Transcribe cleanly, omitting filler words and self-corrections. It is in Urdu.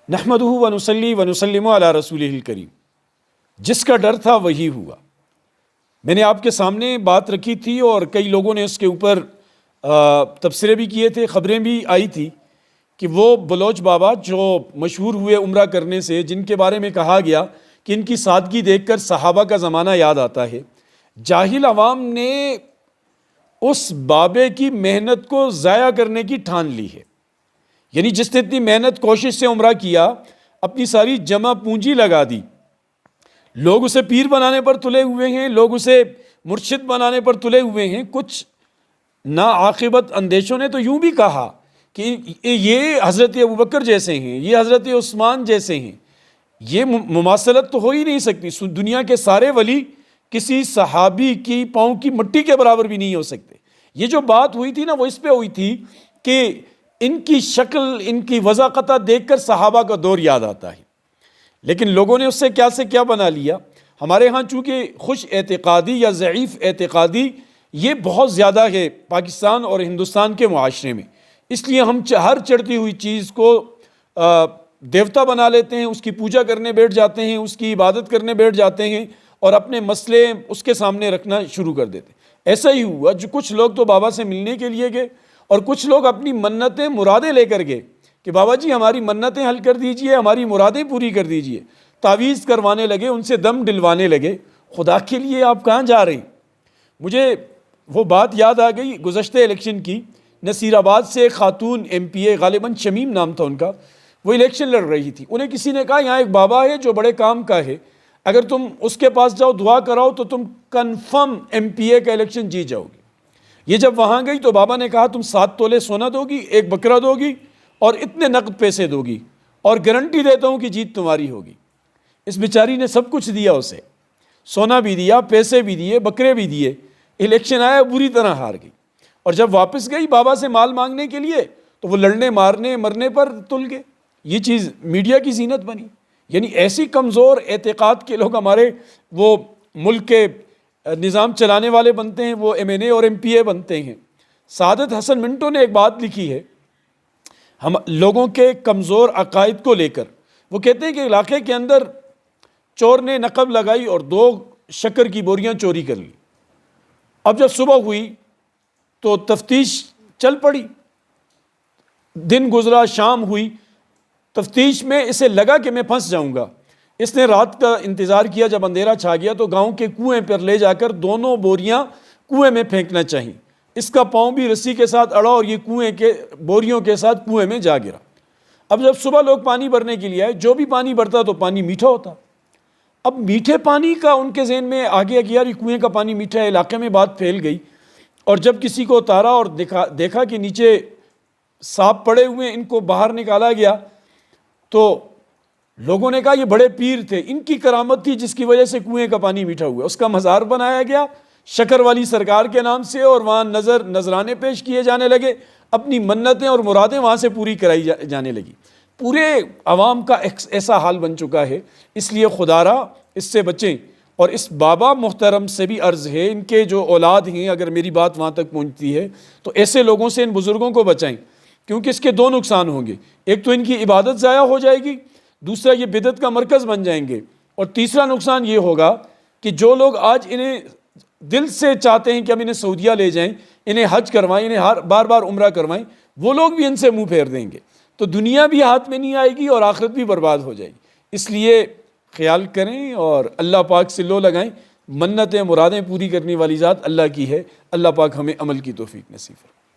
نحمدہ ونصلی ونسلم علی رسولہ الکریم۔ جس کا ڈر تھا وہی ہوا۔ میں نے آپ کے سامنے بات رکھی تھی اور کئی لوگوں نے اس کے اوپر تبصرے بھی کیے تھے، خبریں بھی آئی تھی کہ وہ بلوچ بابا جو مشہور ہوئے عمرہ کرنے سے، جن کے بارے میں کہا گیا کہ ان کی سادگی دیکھ کر صحابہ کا زمانہ یاد آتا ہے، جاہل عوام نے اس بابے کی محنت کو ضائع کرنے کی ٹھان لی ہے۔ یعنی جس نے اتنی محنت کوشش سے عمرہ کیا، اپنی ساری جمع پونجی لگا دی، لوگ اسے پیر بنانے پر تلے ہوئے ہیں، لوگ اسے مرشد بنانے پر تلے ہوئے ہیں۔ کچھ ناعاقبت اندیشوں نے تو یوں بھی کہا کہ یہ حضرت ابوبکر جیسے ہیں، یہ حضرت عثمان جیسے ہیں، یہ مماثلت تو ہو ہی نہیں سکتی۔ دنیا کے سارے ولی کسی صحابی کی پاؤں کی مٹی کے برابر بھی نہیں ہو سکتے۔ یہ جو بات ہوئی تھی نا، وہ اس پہ ہوئی تھی کہ ان کی شکل، ان کی وضاقتہ دیکھ کر صحابہ کا دور یاد آتا ہے، لیکن لوگوں نے اس سے کیا بنا لیا۔ ہمارے ہاں چونکہ خوش اعتقادی یا ضعیف اعتقادی یہ بہت زیادہ ہے پاکستان اور ہندوستان کے معاشرے میں، اس لیے ہم ہر چڑھتی ہوئی چیز کو دیوتا بنا لیتے ہیں، اس کی پوجا کرنے بیٹھ جاتے ہیں، اس کی عبادت کرنے بیٹھ جاتے ہیں اور اپنے مسئلے اس کے سامنے رکھنا شروع کر دیتے ہیں۔ ایسا ہی ہوا، جو کچھ لوگ تو بابا سے ملنے کے لیے گئے اور کچھ لوگ اپنی منتیں مرادیں لے کر گئے کہ بابا جی ہماری منتیں حل کر دیجئے، ہماری مرادیں پوری کر دیجئے، تعویذ کروانے لگے، ان سے دم ڈلوانے لگے۔ خدا کے لیے آپ کہاں جا رہے ہیں؟ مجھے وہ بات یاد آ گئی گزشتہ الیکشن کی۔ نصیر آباد سے ایک خاتون ایم پی اے، غالباً شمیم نام تھا ان کا، وہ الیکشن لڑ رہی تھی۔ انہیں کسی نے کہا یہاں ایک بابا ہے جو بڑے کام کا ہے، اگر تم اس کے پاس جاؤ دعا کراؤ تو تم کنفرم ایم پی اے کا الیکشن جیت جاؤ گی۔ یہ جب وہاں گئی تو بابا نے کہا تم 7 تولے سونا دو گی، ایک بکرا دو گی اور اتنے نقد پیسے دو گی، اور گارنٹی دیتا ہوں کہ جیت تمہاری ہوگی۔ اس بیچاری نے سب کچھ دیا، اسے سونا بھی دیا، پیسے بھی دیے، بکرے بھی دیے۔ الیکشن آیا، بری طرح ہار گئی، اور جب واپس گئی بابا سے مال مانگنے کے لیے تو وہ لڑنے مارنے مرنے پر تل گئے۔ یہ چیز میڈیا کی زینت بنی۔ یعنی ایسی کمزور اعتقاد کے لوگ ہمارے وہ ملک کے نظام چلانے والے بنتے ہیں، وہ ایم این اے اور ایم پی اے بنتے ہیں۔ سعادت حسن منٹو نے ایک بات لکھی ہے ہم لوگوں کے کمزور عقائد کو لے کر۔ وہ کہتے ہیں کہ علاقے کے اندر چور نے نقب لگائی اور 2 شکر کی بوریاں چوری کر لی۔ اب جب صبح ہوئی تو تفتیش چل پڑی، دن گزرا، شام ہوئی، تفتیش میں اسے لگا کہ میں پھنس جاؤں گا۔ اس نے رات کا انتظار کیا، جب اندھیرا چھا گیا تو گاؤں کے کنویں پر لے جا کر 2 بوریاں کنویں میں پھینکنا چاہیے۔ اس کا پاؤں بھی رسی کے ساتھ اڑا اور یہ کنویں کے بوریوں کے ساتھ کنویں میں جا گرا۔ اب جب صبح لوگ پانی بھرنے کے لیے آئے، جو بھی پانی بھرتا تو پانی میٹھا ہوتا۔ اب میٹھے پانی کا ان کے ذہن میں آ گیا کہ یار یہ کنویں کا پانی میٹھا ہے، علاقے میں بات پھیل گئی، اور جب کسی کو اتارا اور دیکھا کہ نیچے سانپ پڑے ہوئے، ان کو باہر نکالا گیا تو لوگوں نے کہا یہ بڑے پیر تھے، ان کی کرامت تھی جس کی وجہ سے کنویں کا پانی میٹھا ہوا۔ اس کا مزار بنایا گیا شکر والی سرکار کے نام سے، اور وہاں نذرانے پیش کیے جانے لگے، اپنی منتیں اور مرادیں وہاں سے پوری کرائی جانے لگی۔ پورے عوام کا ایسا حال بن چکا ہے۔ اس لیے خدا را اس سے بچیں، اور اس بابا محترم سے بھی عرض ہے، ان کے جو اولاد ہیں، اگر میری بات وہاں تک پہنچتی ہے تو ایسے لوگوں سے ان بزرگوں کو بچائیں، کیونکہ اس کے 2 نقصان ہوں گے۔ ایک تو ان کی عبادت ضائع ہو جائے گی، دوسرا یہ بدعت کا مرکز بن جائیں گے، اور تیسرا نقصان یہ ہوگا کہ جو لوگ آج انہیں دل سے چاہتے ہیں کہ ہم انہیں سعودیہ لے جائیں، انہیں حج کروائیں، انہیں بار بار عمرہ کروائیں، وہ لوگ بھی ان سے منہ پھیر دیں گے، تو دنیا بھی ہاتھ میں نہیں آئے گی اور آخرت بھی برباد ہو جائے گی۔ اس لیے خیال کریں اور اللہ پاک سے لو لگائیں۔ منتیں مرادیں پوری کرنے والی ذات اللہ کی ہے۔ اللہ پاک ہمیں عمل کی توفیق نصیب فرمائے۔